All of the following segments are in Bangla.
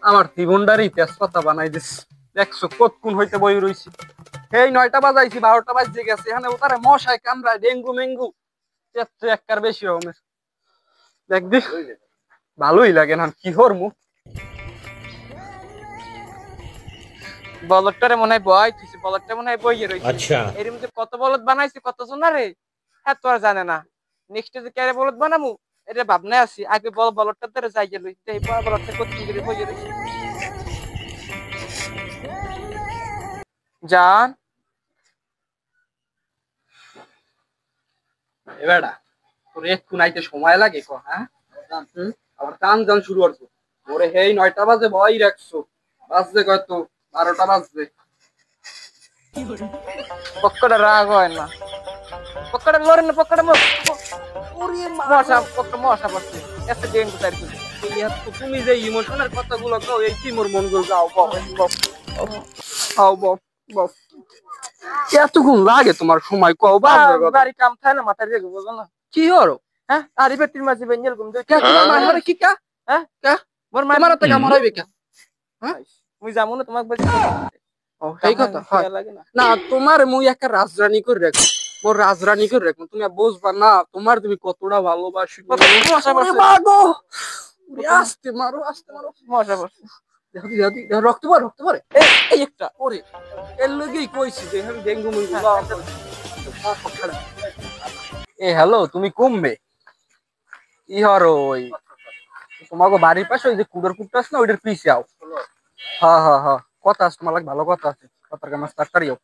আমার জীবনটারই তেজপাতা বানাই দিস। দেখছো কতক্ষণ হইতে বই রইছি, এই 9টা বাজাইছি, 12টা বাজতে গেছে, এখানে ওটারে মশায় কামড়ায়, ডেঙ্গু মেঙ্গু একটার বেশি রকমের। দেখবি ভালোই লাগে না, কি হরমু। বলদটারে মনে হয় বয় তুই, বলদটা মনে হয় বইয়ে রয়েছে। আচ্ছা, এর মধ্যে কত বলদ বানাইছে কত জনারে, হ্যাঁ তো আর জানে না। নেক্সট যে ক্যারে বলদ বানামু এটা ভাবনায় আছি, আগে বলদটা ধরে যাই গেল, এই বলদটা কতক্ষণ করে বইয়ে রয়েছে। জান এবারটা তোর একটু নাইতে সময় লাগে ক, হ্যাঁ আবার টান জান শুরু করছো। ওরে হেই 9টা বাজে ভয় রাখছো, বাজছে কত 12টা বাজবে। পক্কটা রাগ হয় না, পক্কটা লড়ে না, পক্কটা মশা, পক্কা মশা পড়ছে এত ডেঙ্গু তার। তুমি যে ইমোশনের কথাগুলো কও, এই কি মোর মন গুলো যাও বাও এতক্ষণ লাগে তোমার সময় কও? বাড়ি কাম থাকে না, মাথায় রেখে বলো না কি হরো। হ্যাঁ আরি বেটির মাঝে বেঞ্জেল ঘুম দেই তোমার মা হরে কি কা, হ্যাঁ কা মোর মা মারতে কাম হরাইবে কা, হ্যাঁ মুই যামু না তোমাক বলছি। ও এই কথা হয় না, তোমার মুই একটা রাজরানী করে রাখো, মোর রাজরানী করে রাখো, তুমি বুঝবা না তোমার তুমি কতটা ভালোবাসি। আস্তে মারো আস্তে মারো, মজা করছে। দেখো দেখো রক্ত পড়ে, রক্ত পড়ে, এই একটা ওরে এর লগেই কইছি যে আমি ডেঙ্গু মেঙ্গু। এ হ্যালো, তুমি কমবে কি হরো? ওই তোমাকে বাড়ির পাশে ওই যে কুড়োর কুটটা আছে না, ওইটার পিছে আও। হ্যাঁ হ্যাঁ হ্যাঁ, কথা আছে তোমার লাগে, ভালো কথা আছে, কথার কামাজ তাড়াতাড়ি আও।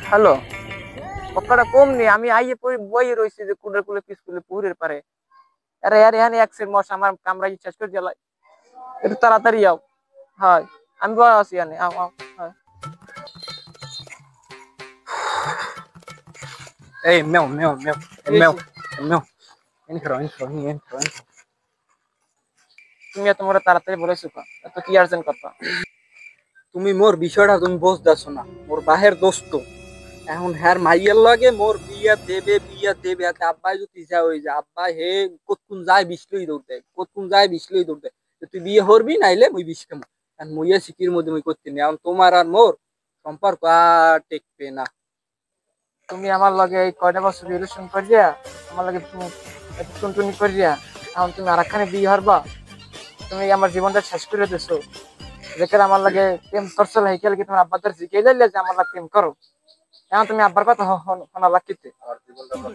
হ্যালো, পক্কাটা কম নি, আমি আইয়ে বইয়ে রয়েছি যে কুড়ের কুলে পিস কুলে পুকুরের পারে। আরে আরে এখানে একসের মশা আমার কামড়াই শেষ করে জ্বালাই, একটু তাড়াতাড়ি আও। হয় আমি বড় আছি এখানে, আও আও। হয় এই মেও মেও মেও মেও মেও ইনক্রো ইনক্রো ইনক্রো। তুমি এত মোরে তাড়াতাড়ি বলেছো এত কি আর্জেন্ট কথা? তুমি মোর বিষয়টা তুমি বুঝতেছো না, মোর বাহের দোস্ত এখন হ্যার মাইয়ের লাগে মোর বিয়া দেবে, বিয়া দেবে। এতে আব্বাই যদি যা ওই যে আব্বা হে কতক্ষণ যায় বিশলই দৌড়তে, কতক্ষণ যায় বিশলই দৌড়তে। তুই বিয়ে করবি নাইলে মুই বিষ খামো, কারণ মুইয়া সিকির মধ্যে মুই করতে নি। এখন তোমার আর মোর সম্পর্ক আর টেকবে না। তুমি আমার লগে এই কয়টা বছর রিলেশন করিয়া আমার লগে টুনটুনি করিয়া এখন তুমি আর একখানে বিয়ে হরবা? তুমি আমার জীবনটা শেষ করে দিছো। যেখানে আমার লাগে প্রেম করছো হেকেল কি তোমার আব্বাদের জিজ্ঞেস দিলে যে আমার লাগে প্রেম করো, এখন তুমি আব্বার কথা শোনা লাগতে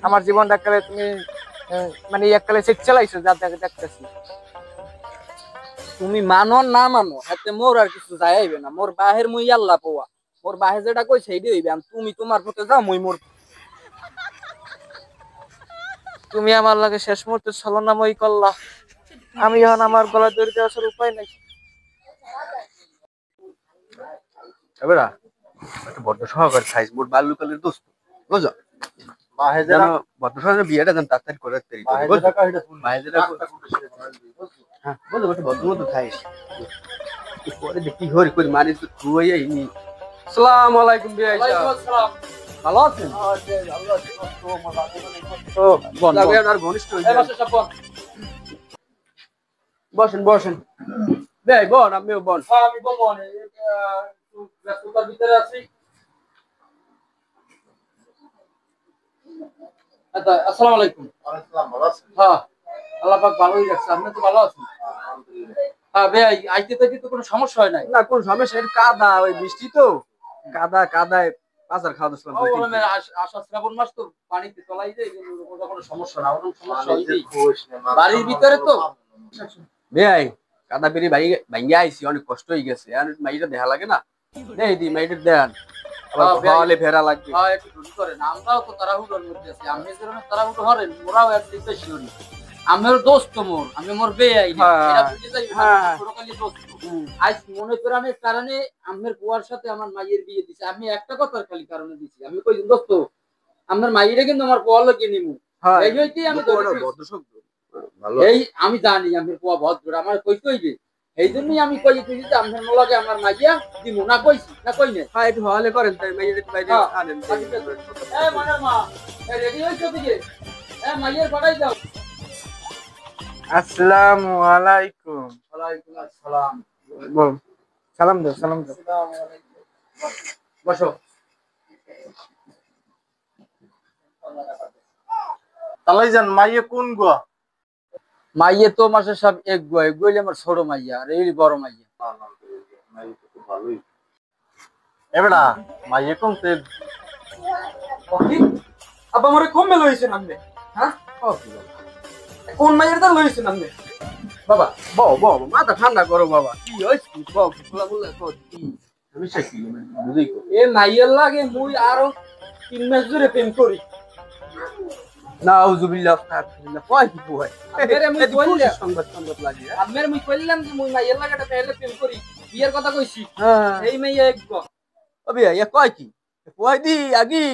আমার জীবনটা কালে তুমি মানে এককালে চেক চালাইছো যা দেখতেছি। তুমি মানো না মানো হাতে মোর আর কিছু যায় আইবে না, মোর বাহের মুই আল্লাহ পোয়া, মোর বাহে যেটা কই সেইটাই হইবে। তুমি তোমার পথে যাও, মুই মোর। তুমি আমার লাগে শেষ মুহূর্তে ছলনাময়ী করলা, আমি এখন আমার গলায় দড়ি দেওয়ার উপায় নাই। এবারা একটা বড্ড সহকারে সাইজ মোট বাল্যকালের দোস্ত বুঝো, যেন বড্ড সহকারে বিয়েটা যেন তাড়াতাড়ি করে দেরি করে বুঝো। হ্যাঁ বুঝো বসে বদ্ধ মতো খাইস পরে দেখি হরি করে মারিস তো খুয়াই নি। আসসালামু আলাইকুম বিয়াই সাহেব। আসসালাম, ভালো আছেন? ও বন আর ঘনিষ্ঠ বসেন বসেন বেই বন, আমিও বন। আমি বন ব্যস্ততার ভিতরে আছি। আচ্ছা আসসালামু আলাইকুম। ওয়ালাইকুম ভালো আছেন? হ্যাঁ আল্লাহ পাক ভালোই রাখছে, আপনি তো ভালো আছেন? হ্যাঁ ভাই আইতে থেকে তো কোনো সমস্যা হয় নাই? না কোনো সমস্যা, এর কাদা ওই বৃষ্টি তো কাদা কাদায় বাজার খাওয়া দিছিলাম। আষাঢ় শ্রাবণ মাস তো পানিতে তলাই যায়, কোনো সমস্যা না, কোনো সমস্যা হইবেই বাড়ির ভিতরে তো। ভাই কাদা পেরি ভাইয়া আইছি, অনেক কষ্ট হয়ে গেছে, আর মাইটা দেখা লাগে না, দেই দি মাইটা দেন আবার ভালো ফেরা লাগবে। হ্যাঁ একটু দ্রুত করেন, আমরাও তো তাড়াহুড়োর মধ্যে আছি, আপনি যেরকম তাড়াহুড়ো করেন ওরাও একটু বেশি করি। আমার দোস্ত মোর, আমি মোর বেয়াই এটা বুঝে যাই, ছোটকালের দোস্ত। আজ মনে প্রাণের কারণে আমের বুয়ার সাথে আমার মাইয়ের বিয়ে দিছে, আমি একটা কথার খালি কারণে দিছি। আমি কই দোস্ত আমার মাইয়েরে কিন্তু আমার বুয়া লগে নিমু, এই হইতেই আমি ভদ্র শব্দ ভালো এই আমি জানি আমার বুয়া ভদ্র, আমার কইতে হইবে এই জন্যই আমি কই দিছি যে আমার লগে আমার মাইয়া দিমু না, কইছি না কই না। হ্যাঁ একটু হলে করেন তাই মাইয়ের একটু বাইরে আনেন। এই মানে মা রেডি হইছো দিকে, মাইয়ের বাড়াই দাও। আসসালামু আলাইকুম। ওয়ালাইকুম আসসালাম। বল, সালাম দাও, সালাম দাও। বসো। তালাই যান মাইয়ে কোন গো? মাইয়ে তো মাসে সব এক গোয়া, এক গোয়ালে আমার ছোট মাইয়া আর এই বড় মাইয়া। এবড়া মাইয়ে কোন তে? কি আব্বা মরে কম মেল হইছে নামনে? হ্যাঁ কোন মাইয়ের দা লইছে নামনে? বাবা বউ বউ মাথা ঠান্ডা করো বাবা। কি হইছে বউ ফুলা বলে কি সমস্যা কি বুঝি কো। এ মাইয়ের লাগে মুই আরো 3 মাস ধরে প্রেম করি। নাউজুবিল্লাহ তাআলা কয় কি বউ আমেরে মুই কইলাম, সংবাদ সংবাদ লাগে। আমেরে মুই কইলাম যে মুই মাইয়ের লাগাটা তাহলে প্রেম করি। বিয়ের কথা কইছি। হ্যাঁ এই মাইয়া এক গো। ওবে ইয়া কয় কি কয় দি আগি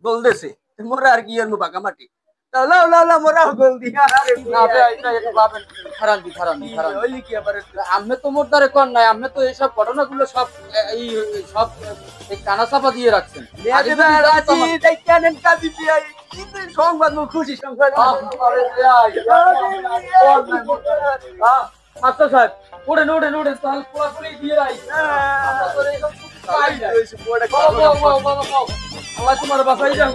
গোল দেছে মোরা আর কি এর বাঁকা মাটি লাও লাও লাও মোরা গোল দি। না বে এটা এটা ভাবেন খারান দি হইলি কি আবার আমনে তো মোর দ্বারে কোন নাই। আমনে তো এইসব ঘটনাগুলো সব এই সব এই কানা চাপা দিয়ে রাখছেন। সংবাদ মুখ খুশি সংবাদ। আচ্ছা সাহেব ওড়েন ওড়েন ওড়েন তাহলে পুরোপুরি দিয়ে রাই। আল্লাহ তোমার বাসাই যাও।